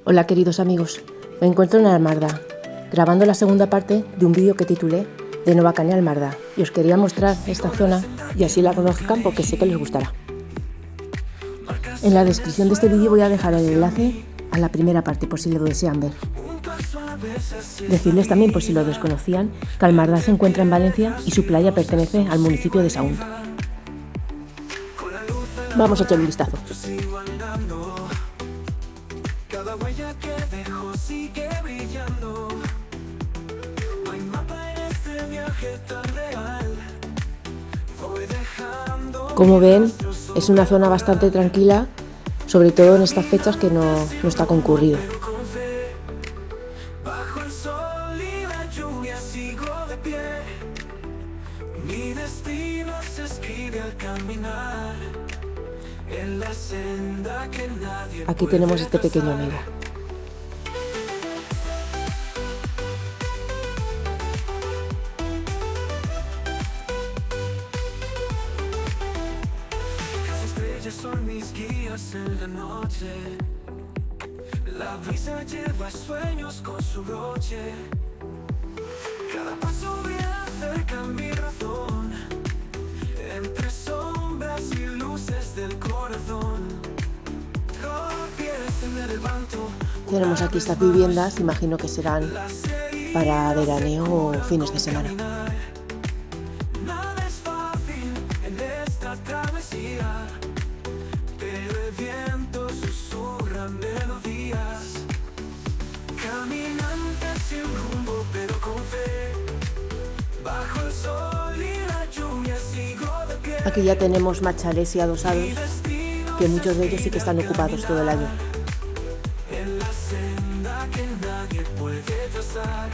Hola queridos amigos, me encuentro en Almarda, grabando la segunda parte de un vídeo que titulé De Novacane a Almarda, y os quería mostrar esta zona y así la conozcan porque sé que les gustará. En la descripción de este vídeo voy a dejar el enlace a la primera parte por si lo desean ver. Decirles también, por si lo desconocían, que Almarda se encuentra en Valencia y su playa pertenece al municipio de Sagunto. Vamos a echar un vistazo. Cada huella que dejo sigue brillando. No hay mapa en este viaje tan real. Voy dejando. Como ven, es una zona bastante tranquila, sobre todo en estas fechas que no está concurrido. Con fe, bajo el sol y la lluvia sigo de pie. Mi destino se escribe al caminar en la senda que nadie Aquí puede tenemos este pequeño trazar. amigo. Las estrellas son mis guías en la noche. La brisa lleva sueños con su broche. Cada paso me acerca a mi razón. Entre sombras y luces del corazón. Tropiezo y me levanto. Tenemos aquí estas viviendas, imagino que serán para veraneo o fines de semana. Nada es fácil en esta travesía, pero el viento susurra melodías. Caminante sin rumbo pero con fe, bajo el sol y la lluvia sigo de pie. Aquí ya tenemos machales y adosados, Mi destino que muchos de ellos sí que están ocupados todo el año. en la senda que nadie puede trazar.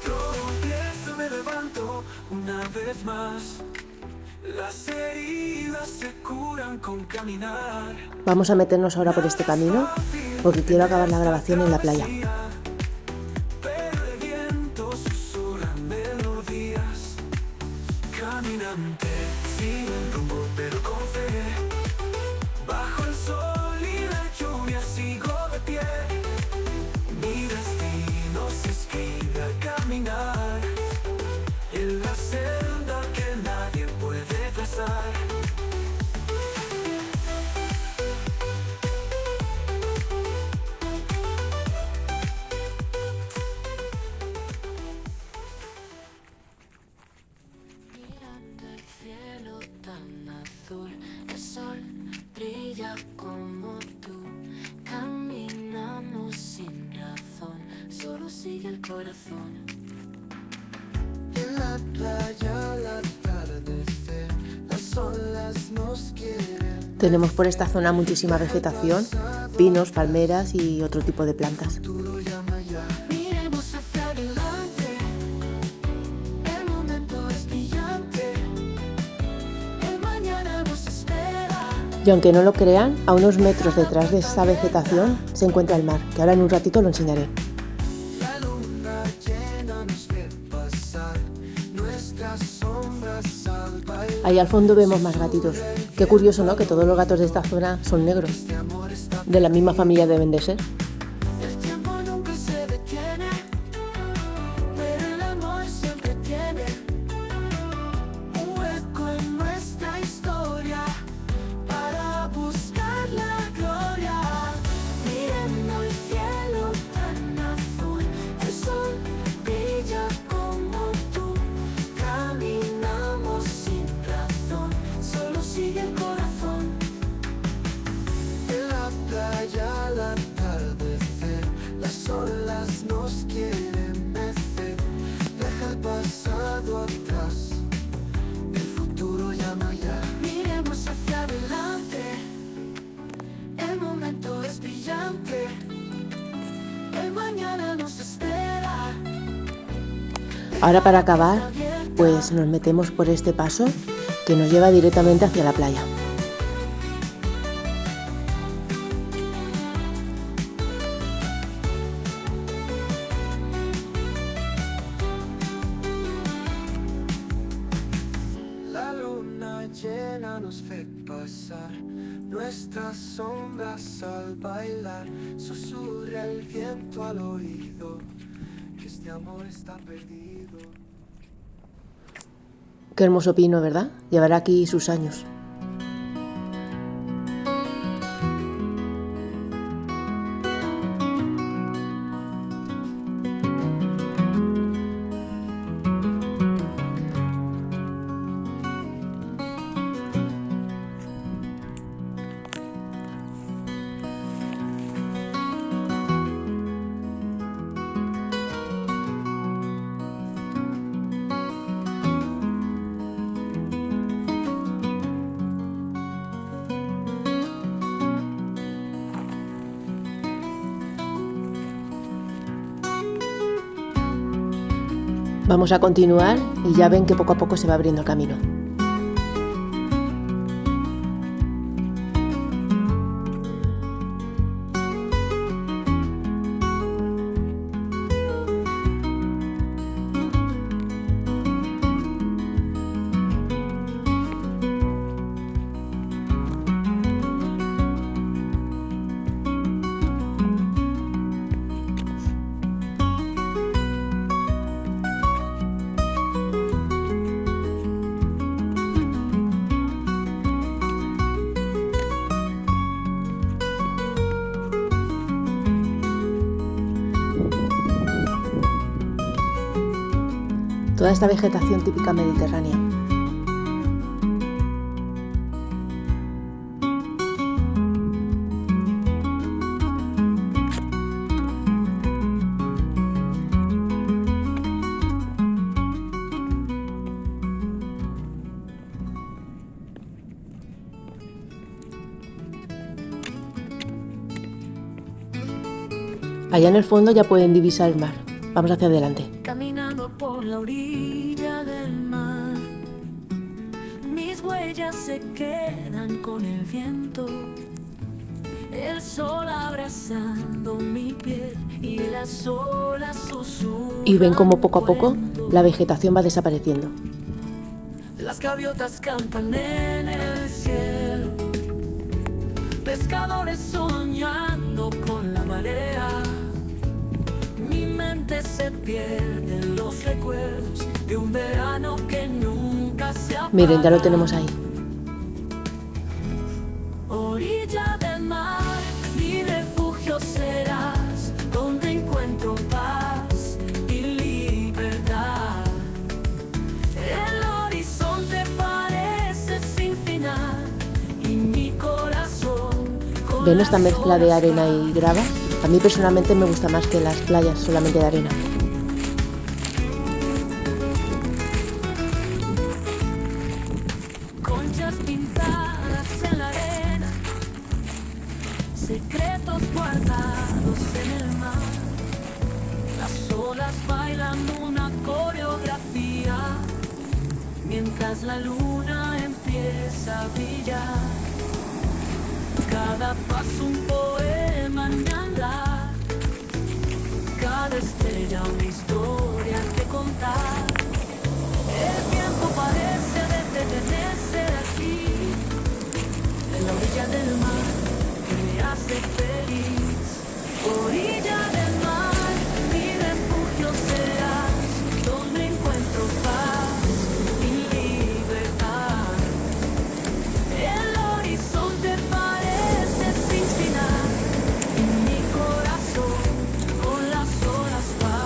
Tropiezo, me levanto una vez más. Las heridas se curan con caminar. Vamos a meternos ahora por este camino porque quiero acabar la grabación en la playa. Pero el viento susurra melodías. Caminante sin rumbo pero con fe. Bajo el sol y la lluvia sigo de pie. Mi destino se escribe al caminar en la senda que nadie puede trazar. Mirando el cielo tan azul, el sol brilla como tú. Caminamos sin razón, solo sigue el corazón. En la playa al atardecer, las olas nos quieren. Tenemos por esta zona muchísima vegetación, pinos, palmeras y otro tipo de plantas. Futuro llama ya. Miremos hacia adelante, el momento es brillante, el mañana nos espera. Y aunque no lo crean, a unos metros detrás de esta vegetación se encuentra el mar, que ahora en un ratito lo enseñaré. La luna llena nos ve pasar, nuestras sombras al bailar. Ahí al fondo vemos más gatitos. Qué curioso, ¿no? Que todos los gatos de esta zona son negros, Este amor está. de la misma familia deben de ser. El tiempo nunca se detiene, pero el amor siempre tiene un hueco en nuestra historia para buscar la gloria. Mirando el cielo tan azul, el sol brilla como tú. Caminamos sin razón, solo sigue el corazón. En la playa al atardecer, las olas nos quieren mecer. Deja el pasado atrás, el futuro llama ya. Miremos hacia adelante, el momento es brillante, el mañana nos espera. Ahora para acabar, pues nos metemos por este paso que nos lleva directamente hacia la playa. arena nos ve pasar, nuestras sombras al bailar. Susurra el viento al oído, que este amor está perdido. Qué hermoso pino, ¿verdad? Llevará aquí sus años. Vamos a continuar y ya ven que poco a poco se va abriendo el camino. Toda esta vegetación típica mediterránea. Allá en el fondo ya pueden divisar el mar. Vamos hacia adelante. Caminando por la orilla del mar, mis huellas se quedan con el viento, el sol abrazando mi piel y las olas susurran. Y ven cómo poco a poco la vegetación va desapareciendo. Las gaviotas cantan en el cielo, pescadores soñando con la marea. Mi mente se pierde en los recuerdos de un verano que nunca se apaga. Miren, ya lo tenemos ahí. Orilla del mar, mi refugio serás, donde encuentro paz y libertad. El horizonte parece sin final y mi corazón con ¿Ven esta las mezcla de olas arena y grava? A mí personalmente me gusta más que las playas solamente de arena. conchas pintadas en la arena, secretos guardados en el mar. Las olas bailan una coreografía, mientras la luna empieza a brillar. Cada paso un poema en mi andar, cada estrella una historia que contar. El tiempo parece detenerse aquí, en la orilla del mar que me hace feliz. Orilla del mar, mi refugio serás, donde encuentro paz y libertad. El horizonte parece sin final y mi corazón con las olas va.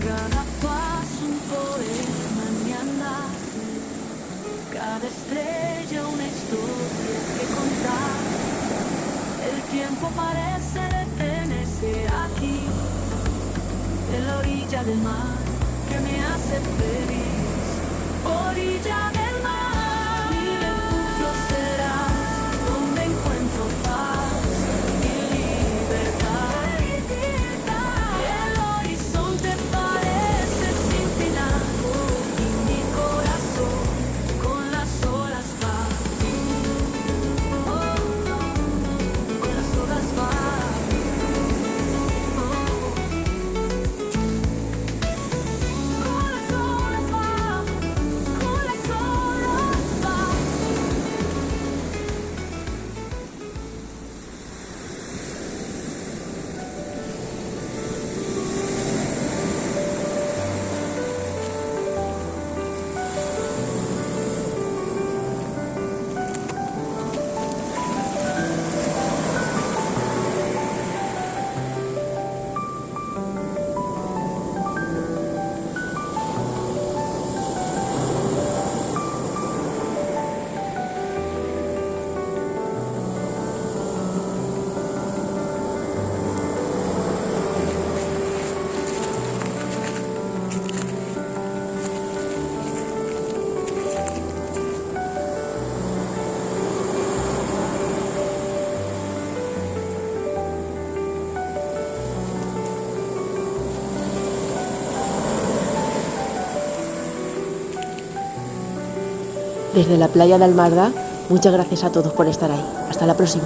Cada paso un poema en mi andar, cada estrella una historia que contar. El tiempo parece detenerse aquí, en la orilla del mar que me hace feliz. Orilla del mar, mi refugio serás, donde encuentro paz y libertad. El horizonte parece sin final y mi corazón Desde la playa de Almarda, muchas gracias a todos por estar ahí. Hasta la próxima.